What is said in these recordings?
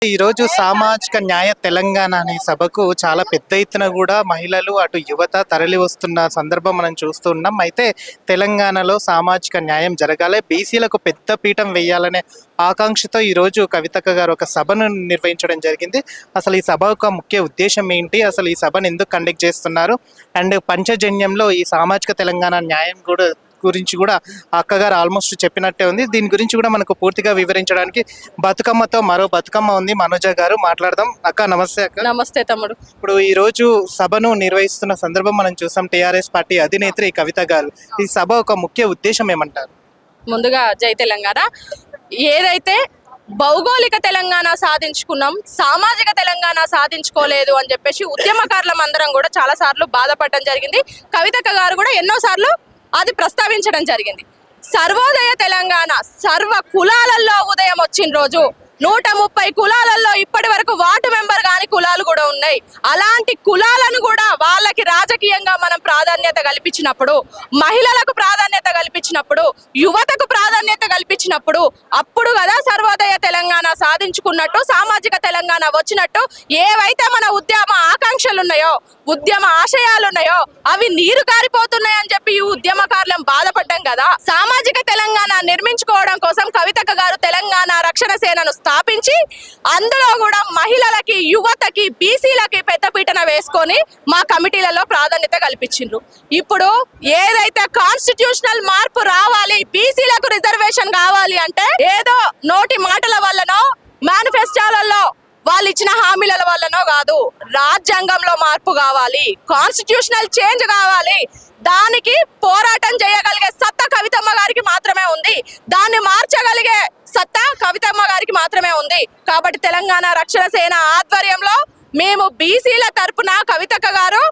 ఈరోజు సామాజిక న్యాయ తెలంగాణ అనే సభకు చాలా పెద్ద ఎత్తున కూడా మహిళలు అటు యువత తరలి వస్తున్న సందర్భం మనం చూస్తున్నాం. అయితే తెలంగాణలో సామాజిక న్యాయం జరగాలి, బీసీలకు పెద్ద పీఠం వేయాలనే ఆకాంక్షతో ఈరోజు కవితక్క గారు ఒక సభను నిర్వహించడం జరిగింది. అసలు ఈ సభ యొక్క ముఖ్య ఉద్దేశం ఏంటి, అసలు ఈ సభను ఎందుకు కండక్ట్ చేస్తున్నారు, అండ్ పంచజన్యంలో ఈ సామాజిక తెలంగాణ న్యాయం కూడా గురించి కూడా అక్కగారు ఆల్మోస్ట్ చెప్పినట్టే ఉంది. దీని గురించి కూడా మనకు పూర్తిగా వివరించడానికి బతుకమ్మతో మరో బతుకమ్మ ఉంది, మనోజ గారు. మాట్లాడదాం. అక్క నమస్తే. అక్క నమస్తే తమ్ముడు. ఇప్పుడు ఈ రోజు సభను నిర్వహిస్తున్న సందర్భం మనం చూసాం. టీఆర్ఎస్ పార్టీ అధినేత్రి కవిత గారు, ఈ సభ ఒక ముఖ్య ఉద్దేశం ఏమంటారు? ముందుగా జై తెలంగాణ. ఏదైతే భౌగోళిక తెలంగాణ సాధించుకున్నాం, సామాజిక తెలంగాణ సాధించుకోలేదు అని చెప్పేసి ఉద్యమకారులం అందరం కూడా చాలా సార్లు బాధపడడం జరిగింది. కవితక్క గారు కూడా ఎన్నో సార్లు అది ప్రస్తావించడం జరిగింది. సర్వోదయ తెలంగాణ, సర్వ కులాలలో ఉదయం వచ్చిన రోజు 130 కులాలలో ఇప్పటి వరకు వార్డు మెంబర్ కాని కులాలు కూడా ఉన్నాయి. అలాంటి కులాలను కూడా వాళ్ళకి రాజకీయంగా మనం ప్రాధాన్యత కల్పించినప్పుడు, మహిళలకు ప్రాధాన్యత కల్పించినప్పుడు, యువతకు ప్రాధాన్యత కల్పించినప్పుడు అప్పుడు కదా సర్వోదయ తెలంగాణ సాధించుకున్నట్టు, సామాజిక తెలంగాణ వచ్చినట్టు. ఏవైతే మన ఉద్యమ ఆకాంక్షలు ఉన్నాయో, ఉద్యమ ఆశయాలు ఉన్నాయో అవి నీరు కారిపోతున్నాయని చెప్పి ఈ ఉద్యమకారులం బాధపడ్డాం కదా. సామాజిక తెలంగాణ నిర్మించుకోవడం కోసం కవితక్క గారు తెలంగాణ రక్షణ సేనను స్థాపించి అందులో కూడా మహిళలకి, యువతకి, బీసీలకి పెద్దపీటన వేసుకొని మా కమిటీలలో ప్రాధాన్యత కల్పించిండ్రు. ఇప్పుడు ఏదైతే కాన్స్టిట్యూషనల్ మార్పు రావాలి, బీసీలకు రిజర్వేషన్ కావాలి అంటే ఏదో నోటి మాటల వల్లనో, మేనిఫెస్టోలలో వాళ్ళు ఇచ్చిన హామీల వల్లనో కాదు, రాజ్యాంగంలో మార్పు కావాలి, కాన్స్టిట్యూషనల్ చేంజ్ కావాలి. దానికి పోరాటం చేయగలిగే సత్తా కవితమ్మ గారికి మాత్రమే ఉంది. దాన్ని మార్చగలిగే సత్తా కవితమ్మ గారికి మాత్రమే ఉంది. కాబట్టి తెలంగాణ రక్షణ సేన ఆధ్వర్యంలో మేము బీసీల తరపున కవితక్క గారు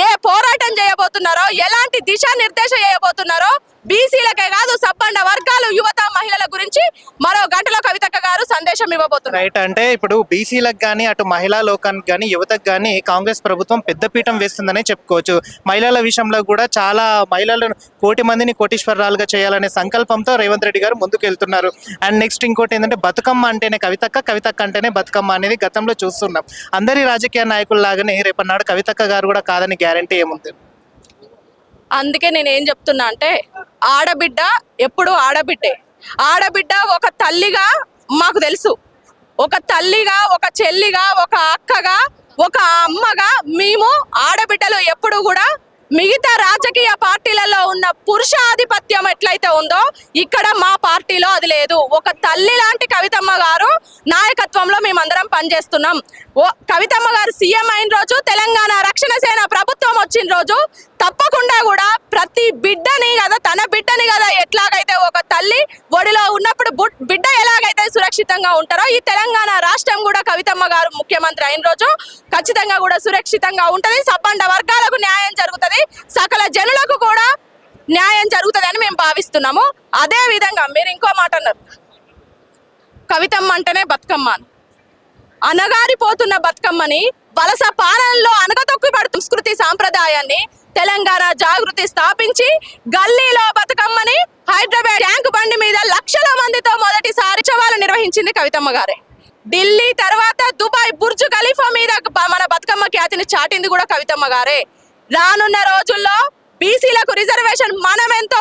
ఏ పోరాటం చేయబోతున్నారో, ఎలాంటి దిశానిర్దేశం చేయబోతున్నారో బీసీలకే కాదు సబ్బండ వర్గాలు, యువత, మహిళల గురించి మరో గంటలో కవితక్క గారు సందేశం ఇవ్వబోతున్నారు. రైట్. అంటే ఇప్పుడు బీసీలకు కానీ, అటు మహిళా లోకానికి కానీ, యువతకు కానీ కాంగ్రెస్ ప్రభుత్వం పెద్ద పీఠం వేస్తుందనే చెప్పుకోవచ్చు. మహిళల విషయంలో కూడా చాలా మహిళలను 1,00,00,000 మందిని కోటీశ్వరరాలుగా చేయాలనే సంకల్పంతో రేవంత్ రెడ్డి గారు ముందుకు వెళ్తున్నారు. అండ్ నెక్స్ట్ ఇంకోటి ఏంటంటే బతుకమ్మ అంటేనే కవితక్క, కవితక్క అంటేనే బతుకమ్మ అనేది గతంలో చూస్తున్నాం. అందరి రాజకీయ నాయకుల్లాగానే రేపన్నాడు కవితక్క గారు కూడా కాదని గ్యారంటీ ఏముంది? అందుకే నేను ఏం చెప్తున్నా అంటే, ఆడబిడ్డ ఎప్పుడు ఆడబిడ్డే. ఆడబిడ్డ ఒక తల్లిగా మాకు తెలుసు, ఒక తల్లిగా, ఒక చెల్లిగా, ఒక అక్కగా, ఒక అమ్మగా మేము ఆడబిడ్డలు ఎప్పుడు కూడా మిగతా రాజకీయ పార్టీలలో ఉన్న పురుష ఆధిపత్యం ఎట్లయితే ఉందో ఇక్కడ మా పార్టీలో అది లేదు. ఒక తల్లి లాంటి కవితమ్మ గారు నాయకత్వంలో మేమందరం పనిచేస్తున్నాం. కవితమ్మ గారు సీఎం అయిన రోజు, తెలంగాణ రక్షణ సేన ప్రభుత్వం వచ్చిన రోజు తప్పకుండా కూడా ప్రతి బిడ్డని కదా, తన బిడ్డని కదా ఎట్లాగైతే ఒక తల్లి ఒడిలో ఉన్నప్పుడు బిడ్డ ఎలాగైతే సురక్షితంగా ఉంటారో, ఈ తెలంగాణ రాష్ట్రం కూడా కవితమ్మ గారు ముఖ్యమంత్రి అయిన రోజు ఖచ్చితంగా కూడా సురక్షితంగా ఉంటది. సబ్బండ వర్గాలకు న్యాయం జరుగుతుంది, సకల జనులకు కూడా న్యాయం జరుగుతుంది అని మేము భావిస్తున్నాము. అదే విధంగా మీరు ఇంకో మాట అన్నారు, కవితమ్మ అంటేనే బతుకమ్మ అని. అనగారిపోతున్న బతుకమ్మని, వలస పాలనలో అనగతొక్కిపడు సంస్కృతి సాంప్రదాయాన్ని తెలంగాణ జాగృతి స్థాపించి గల్లీలో బతుకమ్మని హైదరాబాద్ ట్యాంక్ బండి మీద లక్షల మందితో మొదటిసారి ఉత్సవాలు నిర్వహించింది కవితమ్మ గారే. ఢిల్లీ తర్వాత దుబాయ్ బుర్జ్ ఖలీఫా మీద మన బతుకమ్మ ఖ్యాతిని చాటింది కూడా కవితమ్మ గారే. రానున్న రోజుల్లో బీసీలకు రిజర్వేషన్ మనమంతా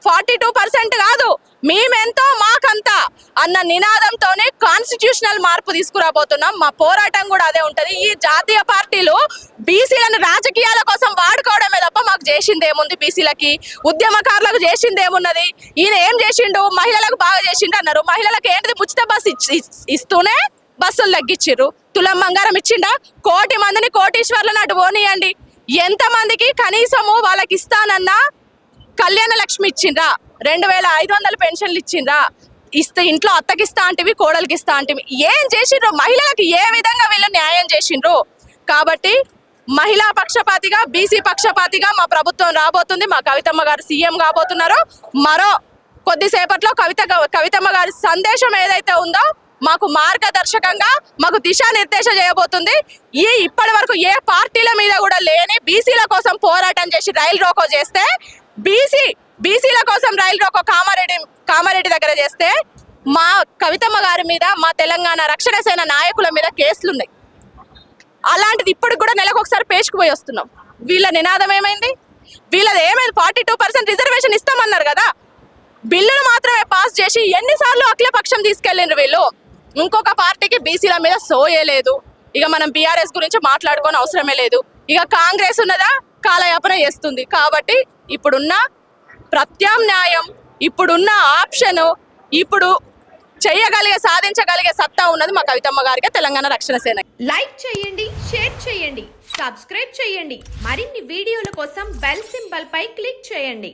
42% కాదు, మేమెంతో మాకంతా అన్న నినాదంతోనే కాన్స్టిట్యూషనల్ మార్పు తీసుకురాబోతున్నాం. మా పోరాటం కూడా అదే ఉంటది. ఈ జాతీయ పార్టీలు బీసీలను రాజకీయాల కోసం వాడుకోవడమే తప్ప మాకు చేసింది ఏముంది? బీసీలకి, ఉద్యమకారులకు చేసింది ఏమున్నది? ఈయన ఏం చేసిండు? మహిళలకు బాగా చేసిండు అన్నారు. మహిళలకు ఏంటిది? ఉచిత బస్సు ఇస్తూనే బస్సులు తగ్గించిర్రు. తులం బంగారం ఇచ్చిండా? 1,00,00,000 మందిని కోటీశ్వర్లను అటు పోనీయండి. ఎంతమందికి కనీసము వాళ్ళకి ఇస్తానన్నా కళ్యాణ లక్ష్మి ఇచ్చిండ్రా, 2,500 పెన్షన్లు ఇచ్చిండ్రా, ఇస్తే ఇంట్లో అత్తకిస్తా అంటివి, కోడలికి ఇస్తా అంటివి. ఏం చేసిండ్రు? మహిళలకు ఏ విధంగా వీళ్ళు న్యాయం చేసిండ్రు? కాబట్టి మహిళా పక్షపాతిగా, బీసీ పక్షపాతిగా మా ప్రభుత్వం రాబోతుంది. మా కవితమ్మ గారు సీఎం కాబోతున్నారు. మరో కొద్దిసేపట్లో కవితమ్మ గారి సందేశం ఏదైతే ఉందో మాకు మార్గదర్శకంగా, మాకు దిశానిర్దేశం చేయబోతుంది. ఇప్పటి వరకు ఏ పార్టీల మీద కూడా లేని బీసీల కోసం పోరాటం చేసి రైలు రోకో చేస్తే, బీసీల కోసం రైలు రోకో కామారెడ్డి దగ్గర చేస్తే మా కవితమ్మ గారి మీద, మా తెలంగాణ రక్షణ సేన నాయకుల మీద కేసులున్నాయి. అలాంటిది ఇప్పటికి కూడా నెలకు ఒకసారి పేచుకుపోయి వస్తున్నాం. వీళ్ళ నినాదం ఏమైంది? వీళ్ళది ఏమైంది? 42% రిజర్వేషన్ ఇస్తామన్నారు కదా, బిల్లులు మాత్రమే పాస్ చేసి ఎన్నిసార్లు అఖిలపక్షం తీసుకెళ్ళిండ్రు వీళ్ళు. ఇంకొక పార్టీకి బీసీల మీద సోయలేదు. ఇక మనం బీఆర్ఎస్ గురించి మాట్లాడుకోని అవసరమే లేదు. ఇక కాంగ్రెస్ ఉన్నదా కాలయాపన చేస్తుంది. కాబట్టి ఇప్పుడున్న ప్రత్యామ్నాయం, ఇప్పుడున్న ఆప్షన్, ఇప్పుడు సాధించగలిగే సత్తా ఉన్నది మా కవితమ్మ గారికి, తెలంగాణ రక్షణ సేన. లైక్ చేయండి, షేర్ చేయండి, సబ్స్క్రైబ్ చేయండి. మరిన్ని వీడియోల కోసం బెల్ సింబల్ పై క్లిక్ చేయండి.